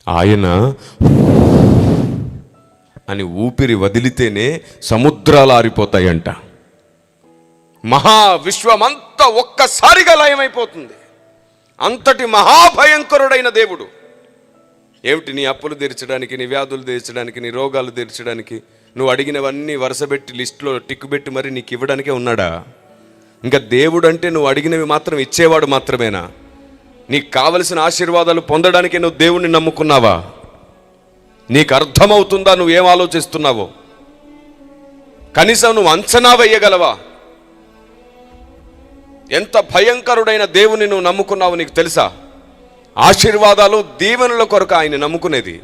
ఆయన అని ఊపిరి వదిలితేనే సముద్రాలు ఆరిపోతాయంట. విశ్వమంతా ఒక్కసారిగా లయమైపోతుంది. అంతటి మహాభయంకరుడైన దేవుడు. ఏమిటి? నీ అప్పులు తీర్చడానికి, నీ వ్యాధులు తీర్చడానికి, నీ రోగాలు తీర్చడానికి, నువ్వు అడిగినవన్నీ వరుసపెట్టి లిస్టులో టిక్కు పెట్టి మరి నీకు ఇవ్వడానికే ఉన్నాడా? ఇంకా దేవుడు అంటే నువ్వు అడిగినవి మాత్రం ఇచ్చేవాడు మాత్రమేనా? నీకు కావలసిన ఆశీర్వాదాలు పొందడానికి నువ్వు దేవుణ్ణి నమ్ముకున్నావా? నీకు అర్థమవుతుందా నువ్వేం ఆలోచిస్తున్నావో? కనీసం నువ్వు అంచనా వేయగలవా? ఎంత భయంకరుడైన దేవుని నువ్వు నమ్ముకున్నావు నీకు తెలుసా? ఆశీర్వాదాలు దీవెనల కొరక ఆయన నమ్ముకునేది.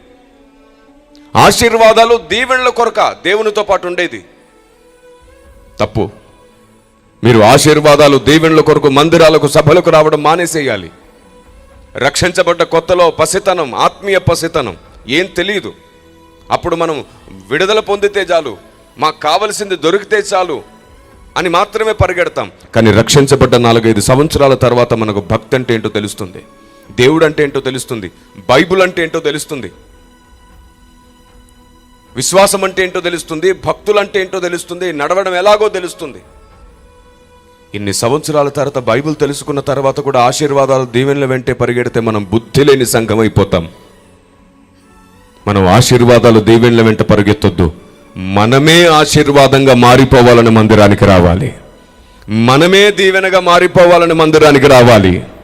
ఆశీర్వాదాలు దీవెనల కొరక దేవునితో పాటు ఉండేది. తప్పు. మీరు ఆశీర్వాదాలు దీవెనల కొరకు మందిరాలకు, సభలకు రావడం మానేసేయాలి. రక్షించబడ్డ కొత్తలో పసితనం, ఆత్మీయ పసితనం ఏం తెలియదు. అప్పుడు మనం విడుదల పొందితే చాలు, మాకు కావలసింది దొరికితే చాలు అని మాత్రమే పరిగెడతాం. కానీ రక్షించబడ్డ 4-5 సంవత్సరాల తర్వాత మనకు భక్తి అంటే ఏంటో తెలుస్తుంది, దేవుడు అంటే ఏంటో తెలుస్తుంది, బైబుల్ అంటే ఏంటో తెలుస్తుంది, విశ్వాసం అంటే ఏంటో తెలుస్తుంది, భక్తులు అంటే ఏంటో తెలుస్తుంది, నడవడం ఎలాగో తెలుస్తుంది. ఇన్ని సంవత్సరాల తర్వాత బైబిల్ తెలుసుకున్న తర్వాత కూడా ఆశీర్వాదాలు దీవెనల వెంటే పరిగెడితే మనం బుద్ధి లేని సంఘం అయిపోతాం. మనం ఆశీర్వాదాలు దీవెనల వెంట పరిగెత్తొద్దు. మనమే ఆశీర్వాదంగా మారిపోవాలని మందిరానికి రావాలి. మనమే దీవెనగా మారిపోవాలని మందిరానికి రావాలి.